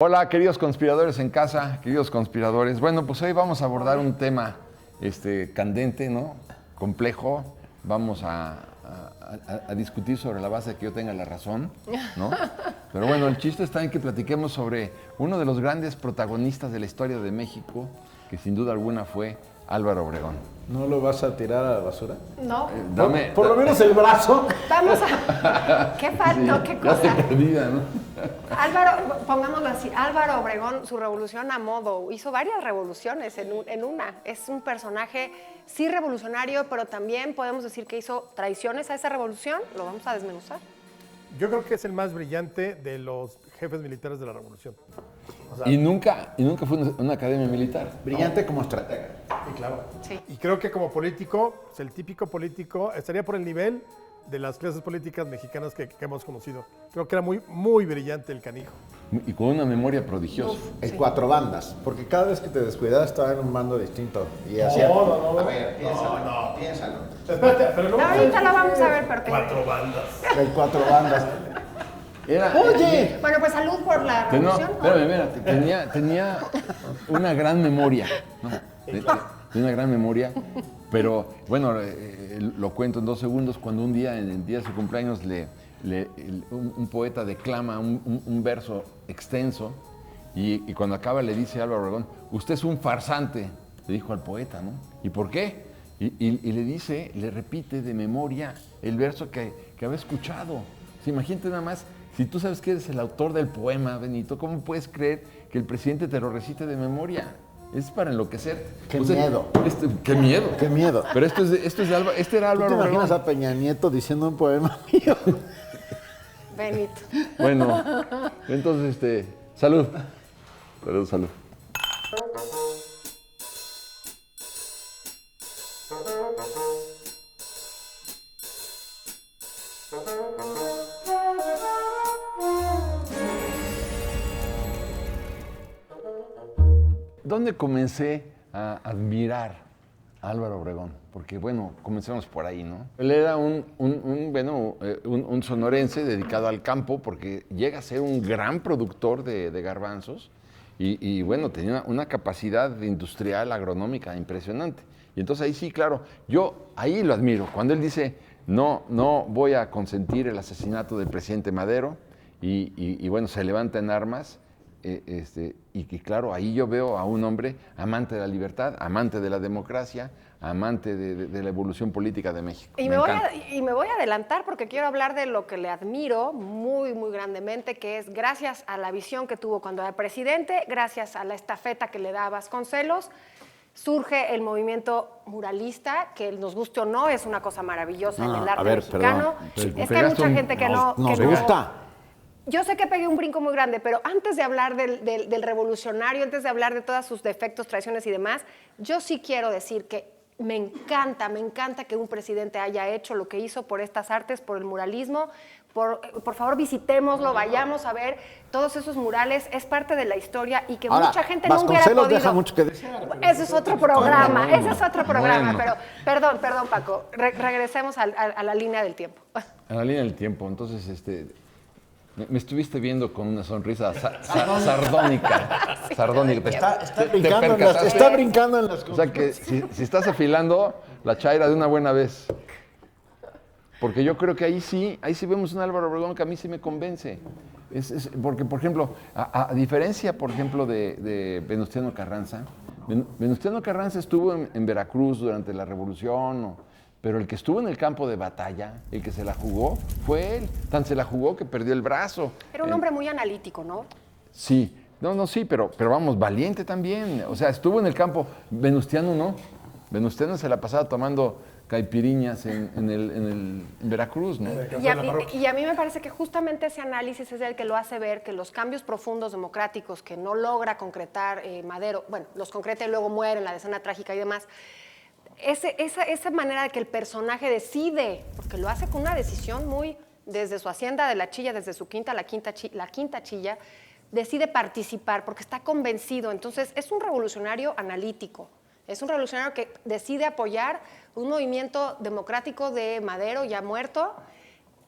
Hola, queridos conspiradores en casa, queridos conspiradores. Bueno, pues hoy vamos a abordar un tema candente, ¿no? Complejo. Vamos a discutir sobre la base de que yo tenga la razón, ¿no? Pero bueno, el chiste está en que platiquemos sobre uno de los grandes protagonistas de la historia de México, que sin duda alguna fue Álvaro Obregón. ¿No lo vas a tirar a la basura? No. Por lo menos el brazo. Vamos a... ¿Qué falta? ¿Qué cosa? Ya estoy perdida, ¿no? Álvaro, pongámoslo así, Álvaro Obregón, su revolución a modo, hizo varias revoluciones en una. Es un personaje, sí revolucionario, pero también podemos decir que hizo traiciones a esa revolución. Lo vamos a desmenuzar. Yo creo que es el más brillante de los jefes militares de la revolución. O sea, y nunca fue una academia militar. Brillante como estratega. Y claro. Sí. Y creo que como político, pues el típico político, estaría por el nivel de las clases políticas mexicanas que hemos conocido. Creo que era muy, muy brillante el canijo. Y con una memoria prodigiosa. En cuatro bandas, porque cada vez que te descuidas estaba en un bando distinto. Y hacía... No. A ver, piénsalo. Espérate, pero no. Ahorita lo vamos a ver, porque... Cuatro bandas. El cuatro bandas. Oye. Bueno, pues salud por la revolución. Espérame, tenía una gran memoria, ¿no? Tenía una gran memoria, pero bueno, lo cuento en 2 segundos. Cuando un día, en el día de su cumpleaños, un poeta declama un verso extenso y cuando acaba le dice a Álvaro Obregón: usted es un farsante, le dijo al poeta, ¿no? ¿Y por qué? Y le repite de memoria el verso que había escuchado. O sea, imagínate nada más, si tú sabes que eres el autor del poema, Benito, ¿cómo puedes creer que el presidente te lo recite de memoria? Es para enloquecer. ¡Qué miedo! ¡Qué miedo! ¡Qué miedo! Pero esto es de Álvaro, este era Álvaro ¿Tú te Obregón. imaginas a Peña Nieto diciendo un poema mío? Benito. Bueno, entonces, salud. Salud. ¿Dónde comencé a admirar a Álvaro Obregón? Porque, bueno, comencemos por ahí, ¿no? Él era un sonorense dedicado al campo, porque llega a ser un gran productor de garbanzos y bueno, tenía una capacidad industrial, agronómica impresionante. Y entonces ahí sí, claro, yo ahí lo admiro. Cuando él dice: no voy a consentir el asesinato del presidente Madero, y bueno, se levanta en armas. Y que claro, ahí yo veo a un hombre amante de la libertad, amante de la democracia, amante de la evolución política de México. Y me voy a adelantar porque quiero hablar de lo que le admiro muy, muy grandemente, que es gracias a la visión que tuvo cuando era presidente, gracias a la estafeta que le da a Vasconcelos, surge el movimiento muralista, que nos guste o no, es una cosa maravillosa en el arte mexicano. Es que hay mucha gente que no... Nos gusta. Yo sé que pegué un brinco muy grande, pero antes de hablar del revolucionario, antes de hablar de todos sus defectos, traiciones y demás, yo sí quiero decir que me encanta que un presidente haya hecho lo que hizo por estas artes, por el muralismo. Por favor, visitémoslo, vayamos a ver todos esos murales, es parte de la historia y que ahora, mucha gente no hubiera podido. Deja mucho que desear. Ese es otro programa, pero perdón, Paco, regresemos a la línea del tiempo. A la línea del tiempo, entonces, me estuviste viendo con una sonrisa sardónica. Está brincando en las cosas. O sea que si estás afilando la chaira de una buena vez. Porque yo creo que ahí sí vemos un Álvaro Obregón que a mí sí me convence. Porque, por ejemplo, a diferencia, por ejemplo, de Venustiano Carranza, Venustiano Carranza estuvo en Veracruz durante la Revolución, pero el que estuvo en el campo de batalla, el que se la jugó, fue él. Tan se la jugó que perdió el brazo. Era un hombre muy analítico, ¿no? Sí. Sí, pero vamos, valiente también. O sea, estuvo en el campo. Venustiano no. Venustiano se la pasaba tomando caipiriñas en Veracruz, ¿no? Y a mí me parece que justamente ese análisis es el que lo hace ver que los cambios profundos democráticos que no logra concretar Madero, bueno, los concreta y luego muere en la decena trágica y demás, esa manera de que el personaje decide, porque lo hace con una decisión muy, desde su hacienda de la Chilla, desde su quinta, la quinta Chilla, decide participar porque está convencido. Entonces, es un revolucionario analítico, es un revolucionario que decide apoyar un movimiento democrático de Madero ya muerto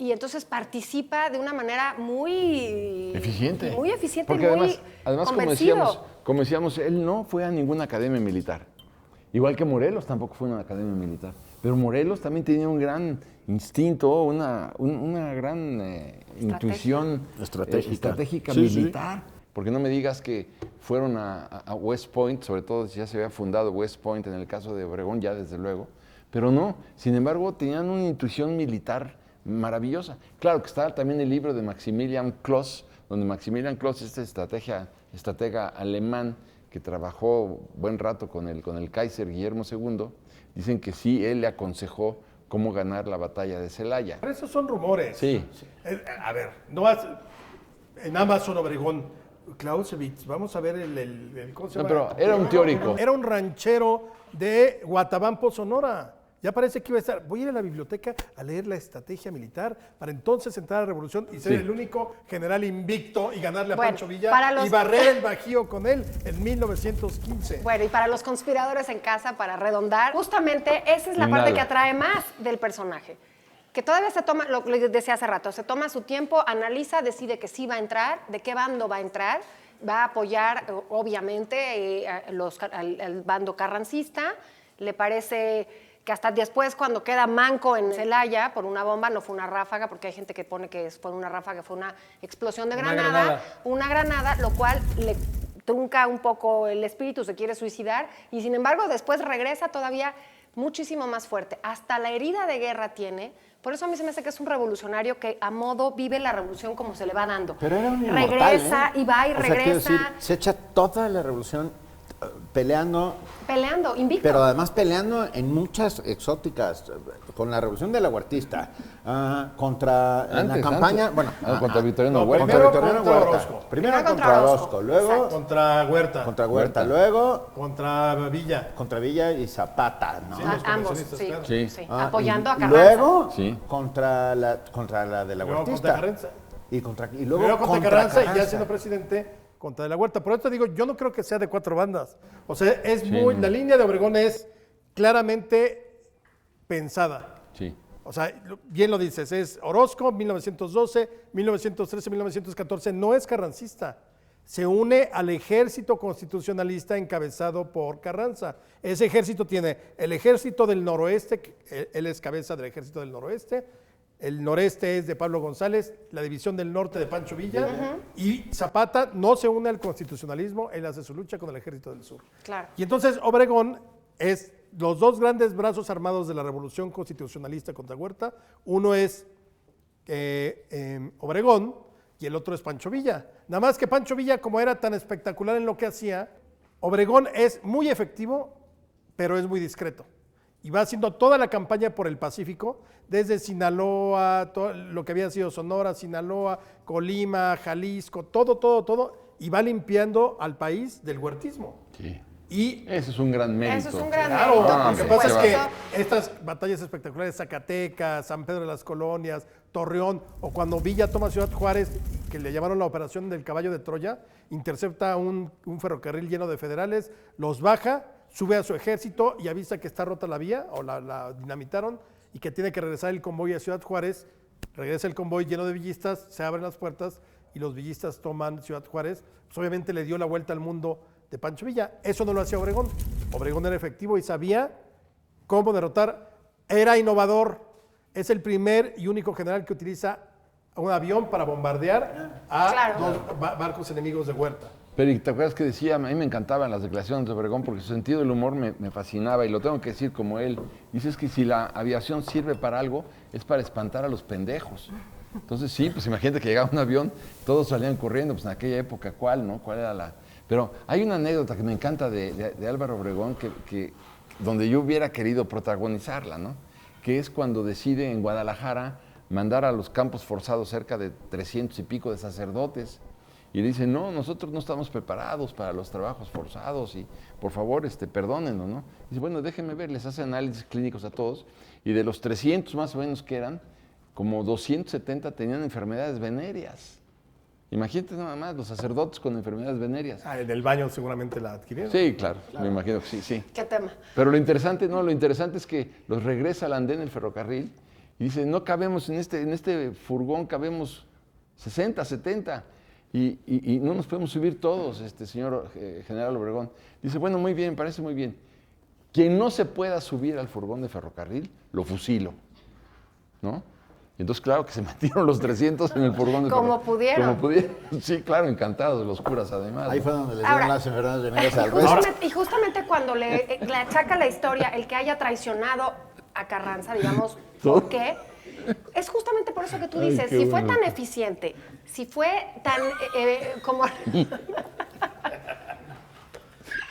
y entonces participa de una manera muy eficiente. Muy eficiente Porque y muy además convencido. como decíamos, él no fue a ninguna academia militar. Igual que Morelos tampoco fue a una academia militar. Pero Morelos también tenía un gran instinto, una gran intuición estratégica Sí, militar. Porque no me digas que fueron a West Point, sobre todo si ya se había fundado West Point en el caso de Obregón, ya desde luego. Pero no, sin embargo, tenían una intuición militar maravillosa. Claro que está también el libro de Maximilian Kloss, donde Maximilian Kloss, este estratega alemán que trabajó buen rato con el Kaiser Guillermo II, dicen que sí, él le aconsejó cómo ganar la batalla de Celaya. Pero esos son rumores. Sí. A ver, no vas en Amazon Obregón. Clausewitz, vamos a ver ¿cómo se llama? No, pero era un teórico. Era un ranchero de Guatabampo, Sonora. Ya parece que iba a estar. Voy a ir a la biblioteca a leer la estrategia militar para entonces entrar a la revolución y ser el único general invicto y ganarle a Bueno, Pancho Villa para los- y barrer el Bajío con él en 1915. Bueno, y para los conspiradores en casa, para redondar, justamente esa es la Y parte nada. que atrae más del personaje. Que todavía se toma, lo que decía hace rato, se toma su tiempo, analiza, decide que sí va a entrar, de qué bando va a entrar, va a apoyar, obviamente, al bando carrancista. Le parece que hasta después, cuando queda manco en Celaya por una bomba, no fue una ráfaga, porque hay gente que pone que fue una ráfaga, fue una explosión de una granada, lo cual le trunca un poco el espíritu, se quiere suicidar, y sin embargo después regresa todavía muchísimo más fuerte. Hasta la herida de guerra tiene. Por eso a mí se me hace que es un revolucionario que a modo vive la revolución como se le va dando. Pero era un inmortal, regresa ¿eh? y va y O sea, quiero regresa, decir, se echa toda la revolución peleando, peleando, invicto. pero además peleando en muchas exóticas, con la revolución de la Huertista, contra en la Antes, campaña, antes. bueno, Contra Victoriano no, Huerta. primero Victoriano contra Huerta. Orozco. Primero contra Orozco, luego Exacto. Contra Huerta. contra Huerta, Huerta. luego Contra Villa. contra Villa y Zapata, ¿no? Sí, los Ambos, convencionistas, sí, claro. Sí. sí, Ah, apoyando y a Carranza. Luego Sí. contra la de la Luego Huertista. contra Carranza. Y luego Primero contra contra Carranza y Carranza. ya siendo presidente contra De la Huerta. Por eso te digo, yo no creo que sea de cuatro bandas. O sea, es muy. no. La línea de Obregón es claramente pensada. Sí. O sea, bien lo dices, es Orozco, 1912, 1913, 1914, no es carrancista. Se une al ejército constitucionalista encabezado por Carranza. Ese ejército tiene el ejército del noroeste, él es cabeza del ejército del noroeste, el noreste es de Pablo González, la división del norte de Pancho Villa, y Zapata no se une al constitucionalismo, él hace su lucha con el ejército del sur. Claro. Y entonces Obregón es los dos grandes brazos armados de la revolución constitucionalista contra Huerta. Uno es Obregón y el otro es Pancho Villa. Nada más que Pancho Villa, como era tan espectacular en lo que hacía, Obregón es muy efectivo, pero es muy discreto. Y va haciendo toda la campaña por el Pacífico, desde Sinaloa, todo lo que había sido Sonora, Sinaloa, Colima, Jalisco, todo, y va limpiando al país del huertismo. Sí. Y Ese es un gran mérito. Eso es un gran claro, mérito, Ah, lo que por pasa es supuesto. que estas batallas espectaculares, Zacatecas, San Pedro de las Colonias, Torreón, o cuando Villa toma Ciudad Juárez, que le llamaron la operación del caballo de Troya, intercepta un ferrocarril lleno de federales, los baja, sube a su ejército y avisa que está rota la vía, o la dinamitaron, y que tiene que regresar el convoy a Ciudad Juárez. Regresa el convoy lleno de villistas, se abren las puertas y los villistas toman Ciudad Juárez. Pues obviamente le dio la vuelta al mundo de Pancho Villa. Eso no lo hacía Obregón. Obregón era efectivo y sabía cómo derrotar. Era innovador. Es el primer y único general que utiliza un avión para bombardear a Claro. dos barcos enemigos de Huerta. Pero ¿y te acuerdas que decía? A mí me encantaban las declaraciones de Obregón porque su sentido del humor me fascinaba y lo tengo que decir como él. Dices que si la aviación sirve para algo, es para espantar a los pendejos. Entonces sí, pues imagínate que llegaba un avión, todos salían corriendo, pues en aquella época, ¿cuál, no? ¿Cuál era la...? Pero hay una anécdota que me encanta de Álvaro Obregón donde yo hubiera querido protagonizarla, ¿no? Que es cuando decide en Guadalajara mandar a los campos forzados cerca de 300 y pico de sacerdotes. Y dicen, no, nosotros no estamos preparados para los trabajos forzados y por favor, perdónenos, ¿no? Dice, bueno, déjenme ver, les hace análisis clínicos a todos y de los 300 más o menos que eran, como 270 tenían enfermedades venéreas. Imagínate nada más, los sacerdotes con enfermedades venéreas. En el baño seguramente la adquirieron. Sí, claro, me imagino que sí. ¿Qué tema? Pero lo interesante es que los regresa al andén el ferrocarril Y dice, no cabemos en este furgón, cabemos 60, 70. Y no nos podemos subir todos, señor general Obregón. Dice, bueno, muy bien, parece muy bien. Quien no se pueda subir al furgón de ferrocarril, lo fusilo, ¿no? Y entonces, claro que se metieron los 300 en el furgón de Como ferrocarril. pudieron. Como pudieron. Sí, claro, encantados, los curas además. Ahí ¿no? fue donde les Ahora, dieron las enfermedades venéreas al Y resto. justamente cuando le achaca la historia el que haya traicionado a Carranza, digamos, ¿Tú? ¿por qué? Es justamente por eso que tú Ay, dices, qué si fue bueno. tan eficiente, si fue tan como...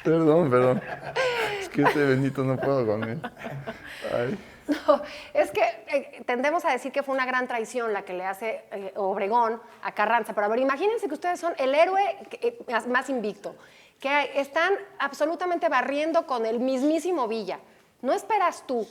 Perdón. Es que Benito no puedo con él. Ay. No, es que tendemos a decir que fue una gran traición la que le hace Obregón a Carranza. Pero a ver, imagínense que ustedes son el héroe más invicto, que están absolutamente barriendo con el mismísimo Villa. ¿No esperas tú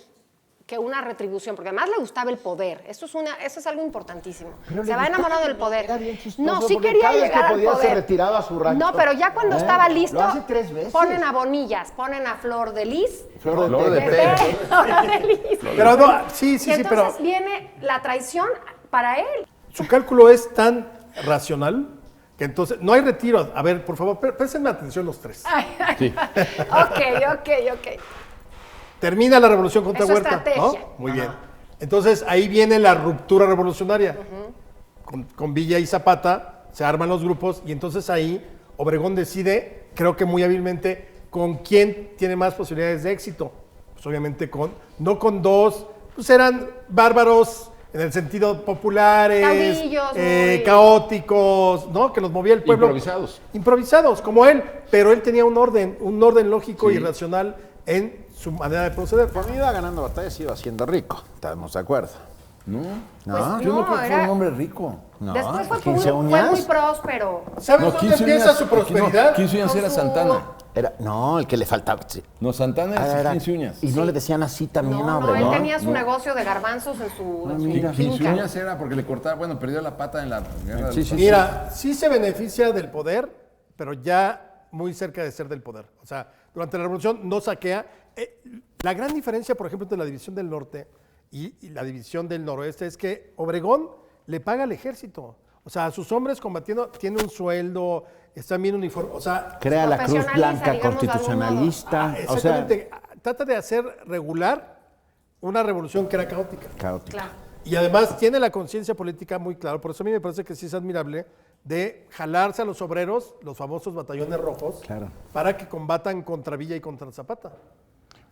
que una retribución, porque además le gustaba el poder, eso es algo importantísimo, Pero se le va gustaba enamorado del el poder. era bien chistoso, No, sí porque quería cada vez que llegar al podía se poder. retiraba a su rancho. No, pero ya cuando estaba listo, Lo hace 3 veces. ponen a Bonillas, ponen a Flor de Lis, Flor de té. té. Flor de Lis. Pero no, sí, Y entonces pero viene la traición para él. su cálculo es tan racional que entonces no hay retiro. A ver, por favor, préstenme atención los tres. Sí. Ok. Termina la revolución contra Es su Huerta, estrategia. ¿no? Muy bien. Entonces ahí viene la ruptura revolucionaria. Con Villa y Zapata se arman los grupos y entonces ahí Obregón decide, creo que muy hábilmente, con quién tiene más posibilidades de éxito. Pues obviamente no con dos, pues eran bárbaros en el sentido populares, Caudillos, muy- caóticos, ¿no? Que los movía el pueblo. Improvisados. Improvisados, como él, pero él tenía un orden lógico Sí. y racional en su manera de proceder. Cuando iba ganando batallas iba siendo rico, estamos de acuerdo. No, Pues yo no creo que era- fuera un hombre rico. No, Después fue 15 muy uñas. próspero. ¿Sabes No, dónde 15 empieza uñas, su aquí no, prosperidad? 15 uñas Con era su- Santana. No, el que le faltaba. Sí. No, Santana Ah, es era- 15 uñas. Y no le decían así también a No, él Obregón. tenía su No. negocio de garbanzos en su mira. 15 finca. uñas era porque le cortaba, bueno, perdió la pata en la guerra. de Sí, los- sí. Mira, sí se beneficia del poder, pero ya muy cerca de ser del poder. O sea, durante la revolución no saquea. La gran diferencia, por ejemplo, entre la división del norte y la división del noroeste es que Obregón le paga al ejército. O sea, a sus hombres combatiendo tienen un sueldo, están bien uniformados. O sea, Crea la Cruz Profesionaliza, Blanca digamos, de algún constitucionalista. O sea, exactamente, trata de hacer regular una revolución que era caótica. caótica. Claro. Y además tiene la conciencia política muy clara. Por eso a mí me parece que sí es admirable de jalarse a los obreros, los famosos batallones rojos, Claro. para que combatan contra Villa y contra Zapata.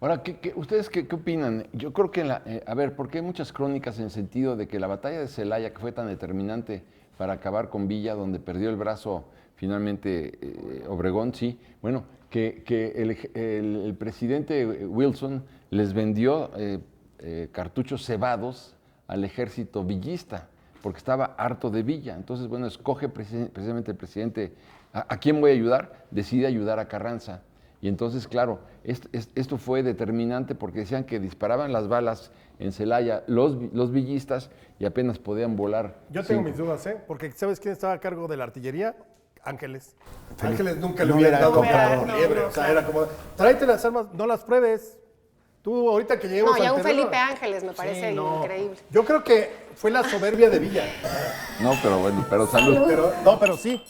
Ahora, ¿ustedes qué opinan? Yo creo que, a ver, porque hay muchas crónicas en el sentido de que la batalla de Celaya, que fue tan determinante para acabar con Villa, donde perdió el brazo finalmente Obregón, sí, bueno, que el presidente Wilson les vendió cartuchos cebados al ejército villista, porque estaba harto de Villa. Entonces, bueno, escoge precisamente el presidente, ¿a quién voy a ayudar? Decide ayudar a Carranza. Y entonces, claro, esto fue determinante porque decían que disparaban las balas en Celaya los villistas y apenas podían volar. Yo tengo Sí. mis dudas, ¿eh? Porque ¿sabes quién estaba a cargo de la artillería? Ángeles. Ángeles nunca no le hubiera era dado comprador. liebre. O sea, era como, tráete las armas, no las pruebes. Tú, ahorita que lleguemos No, ya al un terreno- Felipe Ángeles me parece Sí, no. increíble. Yo creo que fue la soberbia de Villa. No, pero bueno, pero salud. Pero sí.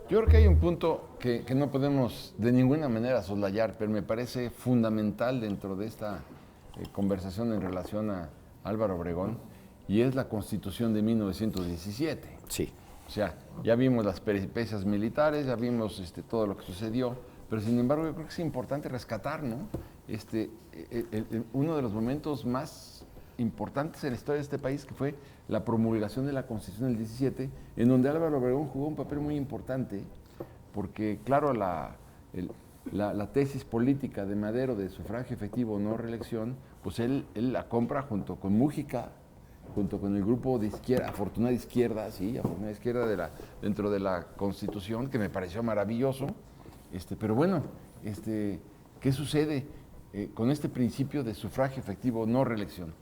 Yo creo que hay un punto que no podemos de ninguna manera soslayar, pero me parece fundamental dentro de esta conversación en relación a Álvaro Obregón, y es la Constitución de 1917. Sí. O sea, ya vimos las peripecias militares, ya vimos todo lo que sucedió, pero sin embargo yo creo que es importante rescatar, ¿no? Uno de los momentos más importantes en la historia de este país, que fue la promulgación de la Constitución del 17, en donde Álvaro Obregón jugó un papel muy importante, porque claro, la tesis política de Madero de sufragio efectivo o no reelección, pues él la compra junto con Mújica, junto con el grupo de izquierda, Afortunada Izquierda, dentro de la Constitución, que me pareció maravilloso. Pero bueno, ¿qué sucede con este principio de sufragio efectivo no reelección?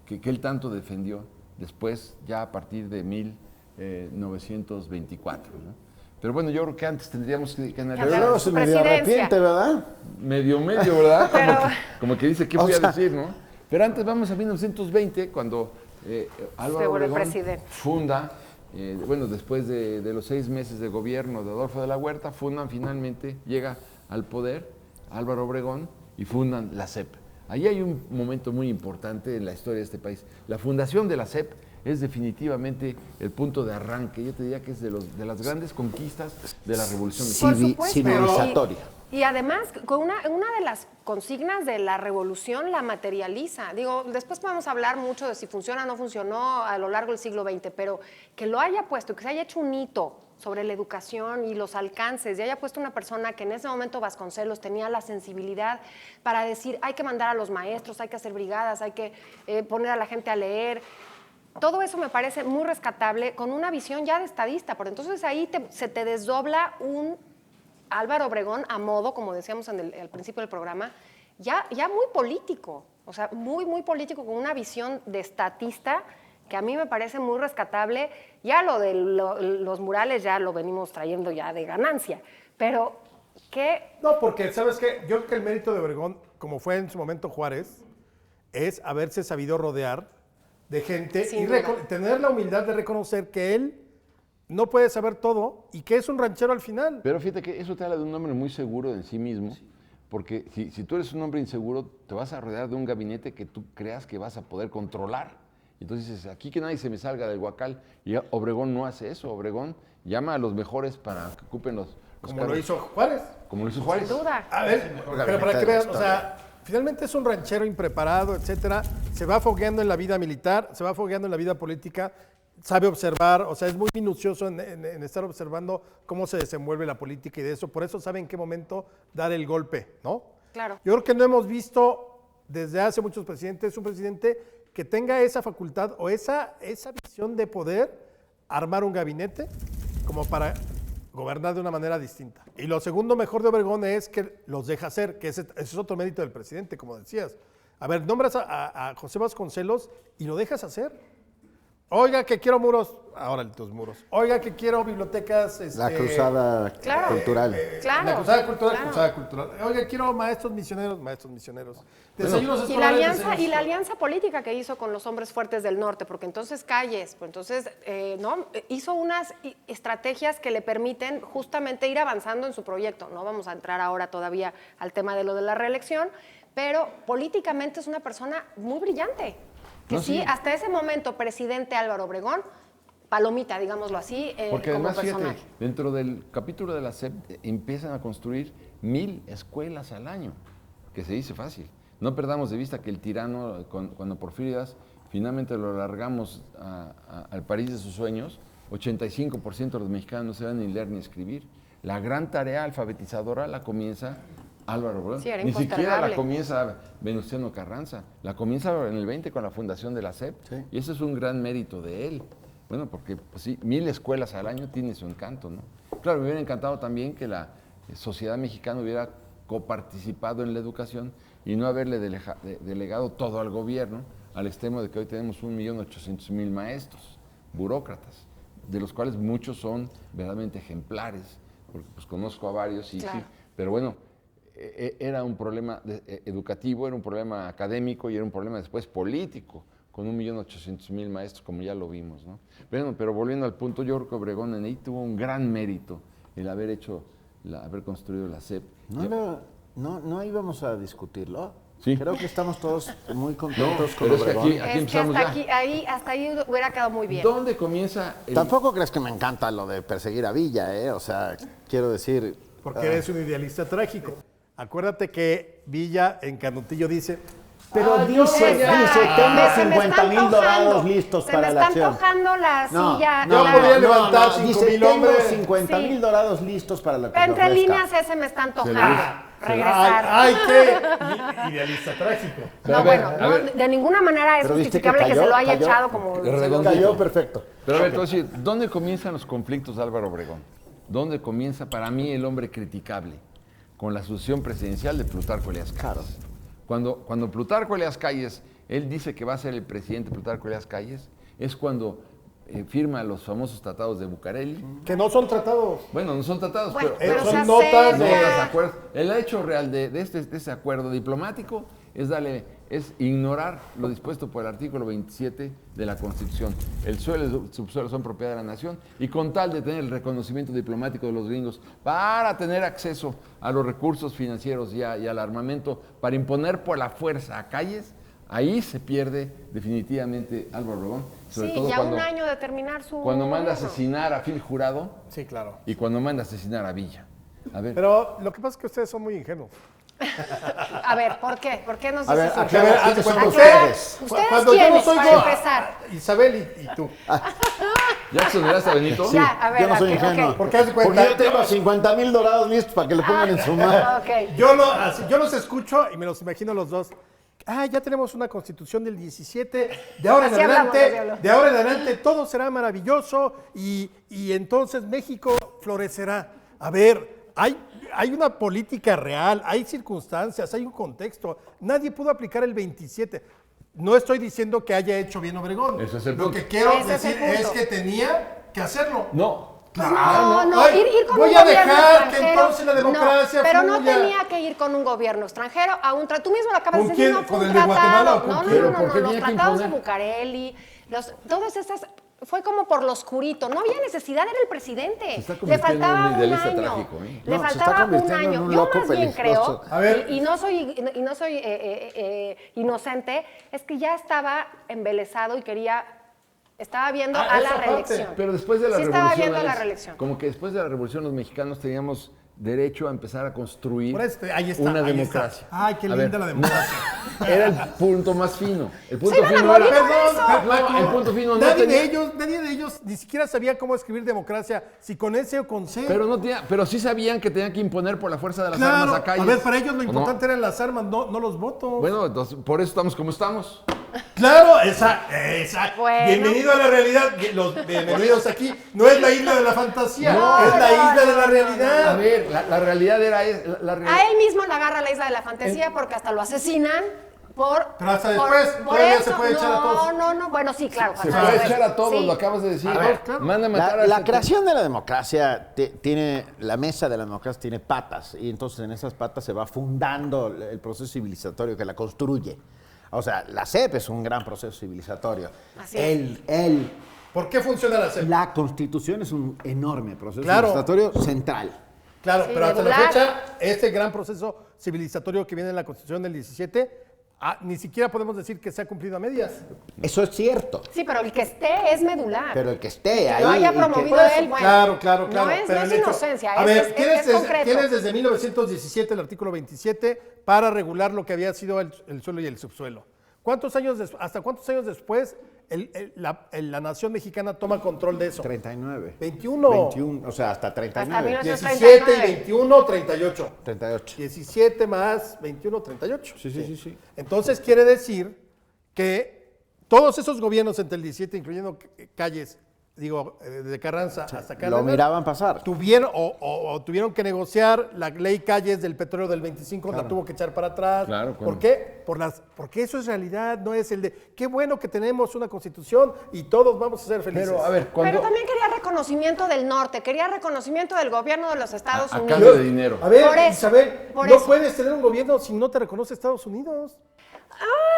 Que él tanto defendió después, ya a partir de 1924, ¿no? Pero bueno, yo creo que antes tendríamos que analizar. Pero luego se medio arrepiente, ¿verdad? Medio, ¿verdad? Pero... Como que dice, ¿qué voy a decir, no? Pero antes vamos a 1920, cuando Álvaro Obregón funda, después de los 6 meses de gobierno de Adolfo de la Huerta, finalmente, llega al poder Álvaro Obregón y fundan la SEP. Ahí hay un momento muy importante en la historia de este país. La fundación de la SEP es definitivamente el punto de arranque. Yo te diría que es de las grandes conquistas de la Revolución Mexicana. Civilizatoria. Y además, con una de las consignas de la revolución la materializa. Digo, después podemos hablar mucho de si funciona o no funcionó a lo largo del siglo XX, pero que lo haya puesto, que se haya hecho un hito sobre la educación y los alcances, y haya puesto una persona que en ese momento Vasconcelos tenía la sensibilidad para decir, hay que mandar a los maestros, hay que hacer brigadas, hay que poner a la gente a leer. Todo eso me parece muy rescatable con una visión ya de estadista, porque entonces ahí se te desdobla un Álvaro Obregón a modo, como decíamos al principio del programa, ya muy político, o sea, muy, muy político, con una visión de estatista que a mí me parece muy rescatable. Ya lo de los murales ya lo venimos trayendo ya de ganancia, pero ¿qué? No, porque, ¿sabes qué? Yo creo que el mérito de Obregón, como fue en su momento Juárez, es haberse sabido rodear de gente y tener la humildad de reconocer que él no puede saber todo y que es un ranchero al final. Pero fíjate que eso te habla de un hombre muy seguro de sí mismo, porque si tú eres un hombre inseguro, te vas a rodear de un gabinete que tú creas que vas a poder controlar. Entonces dices, aquí que nadie se me salga del huacal. Y Obregón no hace eso. Obregón llama a los mejores para que ocupen los como cargos. Lo hizo Juárez. Como lo hizo Juárez. Sin duda. A ver, pero para que vean, o sea, finalmente es un ranchero impreparado, etcétera. Se va fogueando en la vida militar, se va fogueando en la vida política, sabe observar, o sea, es muy minucioso en estar observando cómo se desenvuelve la política y de eso. Por eso sabe en qué momento dar el golpe, ¿no? Claro. Yo creo que no hemos visto desde hace muchos presidentes un presidente que tenga esa facultad o esa visión de poder armar un gabinete como para gobernar de una manera distinta. Y lo segundo mejor de Obregón es que los deja hacer, que ese es otro mérito del presidente, como decías. A ver, nombras a José Vasconcelos y lo dejas hacer. Oiga, que quiero muros, ahora tus muros. Oiga, que quiero bibliotecas. La cruzada cultural. Claro. La cruzada cultural, claro. cruzada cultural. Oiga, quiero maestros misioneros. Desayunos Y la alianza política que hizo con los hombres fuertes del norte, porque entonces Calles, pues entonces hizo unas estrategias que le permiten justamente ir avanzando en su proyecto. No vamos a entrar ahora todavía al tema de lo de la reelección, pero políticamente es una persona muy brillante. Que no, sí, hasta ese momento, presidente Álvaro Obregón, palomita, digámoslo así, porque como además, personaje. fíjate, dentro del capítulo de la SEP empiezan a construir 1000 escuelas al año, que se dice fácil. No perdamos de vista que el tirano, cuando Porfirio Díaz finalmente lo largamos al París de sus sueños, 85% de los mexicanos no saben ni leer ni escribir. La gran tarea alfabetizadora la comienza Álvaro Obregón. Sí, ni siquiera la comienza Venustiano Carranza, la comienza en el 20 con la fundación de la SEP, sí. Y ese es un gran mérito de él. Bueno, porque pues, sí, 1000 escuelas al año tiene su encanto, ¿no? Claro, me hubiera encantado también que la sociedad mexicana hubiera coparticipado en la educación y no haberle delegado todo al gobierno, al extremo de que hoy tenemos 1.800.000 maestros, burócratas, de los cuales muchos son verdaderamente ejemplares, porque pues conozco a varios, y, claro. Sí, pero bueno, era un problema educativo, era un problema académico y era un problema después político, con 1.800.000 maestros, como ya lo vimos, ¿no? Bueno, pero volviendo al punto, yo creo que Obregón en ahí tuvo un gran mérito el haber construido la SEP. No íbamos a discutirlo. Sí. Creo que estamos todos muy contentos con pero Obregón. Es que aquí empezamos ya. Hasta ahí hubiera quedado muy bien. ¿Dónde comienza el... Tampoco crees que me encanta lo de perseguir a Villa, ¿eh? O sea, quiero decir... Porque eres un idealista trágico. Acuérdate que Villa en Canutillo dice, Pero dice, tengo 50,000 dorados listos para la acción. Se me está antojando la silla. Yo podría levantar 5,000 hombres. Tengo 50,000 dorados listos para la Pero acción. entre líneas ese me está antojando. Regresar. Ay, qué idealista trágico. No, bueno, no, de ninguna manera es Pero viste que justificable que se lo haya cayó. echado como... Redondito. Cayó perfecto. Pero a ver, entonces, ¿dónde comienzan los conflictos de Álvaro Obregón? ¿Dónde comienza para mí el hombre criticable? Con la sucesión presidencial de Plutarco Elías Calles. Cuando Plutarco Elías Calles, él dice que va a ser el presidente Plutarco Elías Calles, es cuando firma los famosos tratados de Bucareli. Que no son tratados. Bueno, no son tratados, Bueno, pero son se notas de- acerca. acuerdos. El hecho real de ese acuerdo diplomático es ignorar lo dispuesto por el artículo 27 de la Constitución. El suelo y el subsuelo son propiedad de la nación y con tal de tener el reconocimiento diplomático de los gringos para tener acceso a los recursos financieros y al armamento para imponer por la fuerza a Calles, ahí se pierde definitivamente Álvaro Obregón. Sobre Sí, todo ya cuando, un año de terminar su... cuando manda a gobierno. asesinar a Phil Jurado Sí, claro. y cuando manda a asesinar a Villa. A ver, Pero lo que pasa es que ustedes son muy ingenuos. A ver, ¿por qué? ¿Por qué nos A ver, dices aclara, eso? ¿quiénes son Aclara, ustedes? ¿Ustedes Cuando yo no quiénes, soy para yo, empezar? Isabel y tú. ¿ya exoneraste a Benito? Ya, a ver, Yo no soy ok, ingenuo. ok. Porque haz de Porque cuenta. yo tengo 50,000 dorados listos para que le pongan en su mano. Ok. Yo los escucho y me los imagino los dos. Ya tenemos una constitución del 17, de ahora en Así hablamos, adelante, así hablamos. de ahora en adelante todo será maravilloso y entonces México florecerá. A ver, hay una política real, hay circunstancias, hay un contexto. Nadie pudo aplicar el 27. No estoy diciendo que haya hecho bien Obregón. Ese es el Lo punto. que quiero Ese es el decir es punto. que tenía que hacerlo. No. No, Ay, ir con voy un a gobierno dejar que extranjero, entonces la democracia no, pero no fluya. tenía que ir con un gobierno extranjero a un tratado. Tú mismo lo acabas ¿Con de decir, quién? no fue ¿Con un el de Guatemala tratado. o con No, quién? ¿Pero por qué los tenía que tratados de imponer? Bucareli, todas estas... Fue como por lo oscurito, no había necesidad, era el presidente. Se está Le convirtiendo en faltaba un un idealista año. trágico, ¿eh? Le No, se está faltaba un convirtiendo en año. un Yo loco más bien peligroso. creo, A ver. y no soy inocente, es que ya estaba embelesado y estaba viendo a la esa parte. reelección. Pero después de la Sí revolución, estaba viendo la Alex, reelección. como que después de la revolución los mexicanos teníamos derecho a empezar a construir Por ahí está, una ahí democracia. está. Ay, qué A linda ver, la democracia. Era el punto más fino. El punto Sí, fino no, era... Perdón, no, el punto fino no nadie tenía... de ellos ni siquiera sabía cómo escribir democracia, si con S o con C. Pero sí sabían que tenían que imponer por la fuerza de las claro, armas a Calles. a ver, para ellos lo ¿O no? importante eran las armas, no los votos. Bueno, entonces, por eso estamos como estamos. Claro, esa. Bueno. Bienvenido a la realidad. Bienvenidos aquí. No es la isla de la fantasía, es la isla de la A realidad. ver, la realidad era... La realidad. A él mismo le agarra la isla de la fantasía porque hasta lo asesinan por... Pero hasta después, todavía se puede echar a todos. No, bueno, sí, claro. Se hasta puede después. echar a todos, Sí. lo acabas de decir. A ver, ¿no? Manda a matar La, a la ese- creación de la democracia tiene, la mesa de la democracia tiene patas y entonces en esas patas se va fundando el proceso civilizatorio que la construye. O sea, la CEP es un gran proceso civilizatorio. Así es. ¿Por qué funciona la CEP? La constitución es un enorme proceso Claro. civilizatorio central. Claro, Sí, pero hasta la medular. fecha, este gran proceso civilizatorio que viene en la Constitución del 17, ni siquiera podemos decir que se ha cumplido a medias. Eso es cierto. Sí, pero el que esté es medular. Pero el que esté Que ahí. lo haya y que- promovido Por eso, él, bueno. claro. No es, pero no es el hecho- inocencia, A es, ver, es concreto. tienes desde 1917 el artículo 27 para regular lo que había sido el suelo y el subsuelo. ¿Hasta cuántos años después la nación mexicana toma control de eso? 39. 21. 21, o sea, hasta 39. 1939. 17 y 21, 38. 38. 17 más 21, 38. Sí. Entonces quiere decir que todos esos gobiernos entre el 17, incluyendo Calles, de Carranza hasta Cárdenas, Lo miraban pasar. tuvieron tuvieron que negociar la ley Calles del petróleo del 25, la tuvo que echar para atrás. Claro, ¿Por qué? Porque eso es realidad, no es el de qué bueno que tenemos una constitución y todos vamos a ser felices. Pero, a ver, cuando... Pero también quería reconocimiento del norte, quería reconocimiento del gobierno de los Estados A Unidos. cambio de dinero. A ver, Por eso, Isabel, por no eso. puedes tener un gobierno si no te reconoce Estados Unidos.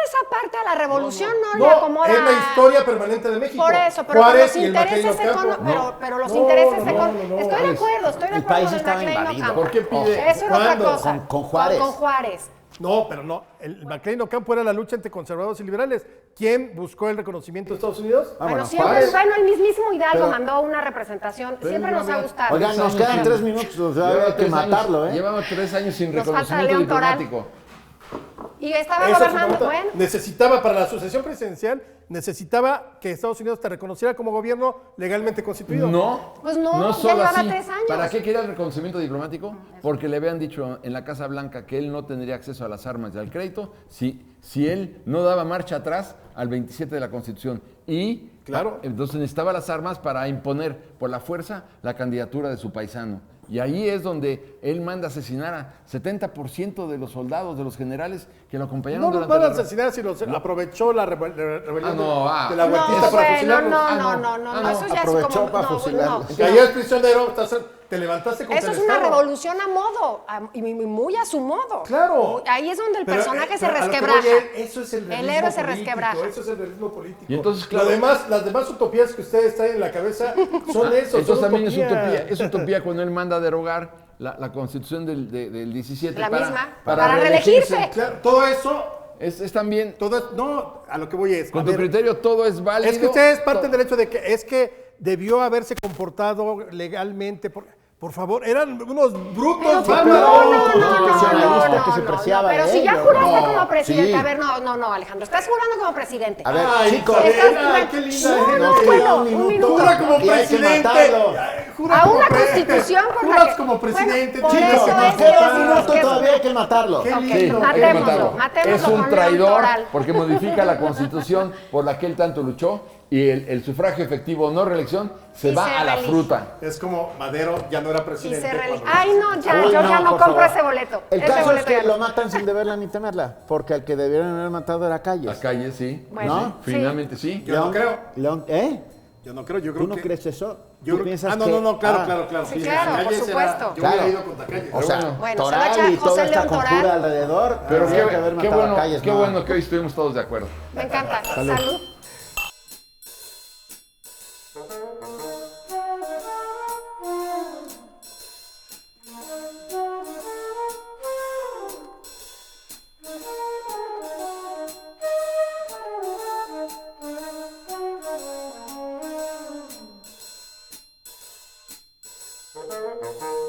Esa parte de la revolución no le acomoda. es la historia permanente de México. Por eso, pero Juárez los y el intereses Macleay Ocampo. económicos. Pero los intereses económicos. no. Estoy de acuerdo, estoy de El acuerdo país con el estaba Macleay invadido. Ocampo. ¿Por qué pide- Eso era otra ¿Cuándo? cosa. Con Juárez. Con Juárez. No, pero no. El Macleay Ocampo era la lucha entre conservadores y liberales. ¿Quién buscó el reconocimiento de Estados Unidos? Bueno, siempre, el mismísimo Hidalgo mandó una representación. Siempre nos ha gustado. Oigan, nos quedan 3 minutos, o sea, hay que matarlo, ¿eh? Llevamos 3 años sin Nos falta reconocimiento León Toral. diplomático. Y estaba Esa es su gobernando, pregunta. bueno. Necesitaba, para la sucesión presidencial, necesitaba que Estados Unidos te reconociera como gobierno legalmente constituido. No, Pues no, no ya solo llevaba así. 3 años. ¿Para qué quería el reconocimiento diplomático? Porque le habían dicho en la Casa Blanca que él no tendría acceso a las armas y al crédito si él no daba marcha atrás al 27 de la Constitución. Y Claro. entonces necesitaba las armas para imponer por la fuerza la candidatura de su paisano. Y ahí es donde él manda asesinar a 70% de los soldados, de los generales que lo acompañaron No los durante van a la... asesinar si los aprovechó la rebelión de la No, huertista para bueno, fusilarlos. no, eso ya Aprovechó es como... para no, fusilarlos. no. Caías prisionero, te levantaste contra Eso el es una Estado. revolución a modo, y muy a su modo. Claro. Ahí es donde el Pero, personaje se pero a lo que resquebraja. voy es, eso es el realismo héroe se político, resquebraja. eso es el realismo político. Y entonces, claro- Las demás utopías que ustedes traen en la cabeza son eso. Entonces son también utopías. es utopía cuando él manda a derogar la Constitución del 17 La para, misma, para para reelegirse. Claro, todo eso, Es también, no, a lo que voy es. con a tu ver, criterio, todo es válido. es que ustedes parten del hecho de que es que debió haberse comportado legalmente. Por favor, eran unos brutos. constitucionalista que se preciaba pero de si ya ello. juraste No, como presidente, sí. a ver, no, Alejandro, estás jurando como presidente. A ver, Ay, chicos, Isabela, qué linda No, eres. no, nos queda bueno, un un minuto. minuto. Jura como Y hay que presidente. matarlo. Jura A como una pre- constitución con la Juras que- como presidente, Bueno, por chicos. eso Nos es que queda un decimos minuto, que- todavía hay que matarlo. Qué Ok, lindo. Hay que matémoslo, matarlo. matémoslo Es un con traidor electoral. porque modifica la Constitución por la que él tanto luchó y el sufragio efectivo, no reelección, se Y va se a la reelige. fruta. Es como Madero ya no era Y presidente. se reelige. cuando- Ay, no, ya, Uy, yo ya no por compro favor. ese boleto. El Ese caso es boleto que ya no. lo matan sin deberla ni temerla, porque al que debieron haber matado era Calles. Las calles, sí. Bueno, ¿No? sí. Finalmente, sí. Yo no creo. León, Yo no creo, yo ¿Tú creo no que... crees eso? Yo ¿Tú creo- piensas no, que- claro. Sí, claro, por Calles era- supuesto. Yo Claro. hubiera ido contra Calles. O sea, Bueno, Toral se va a echar y toda José esta León Toral. conjura alrededor, Pero tendría que haber matado a Calles. qué no. bueno que hoy estuvimos todos de acuerdo. Me encanta. Salud. Thank you.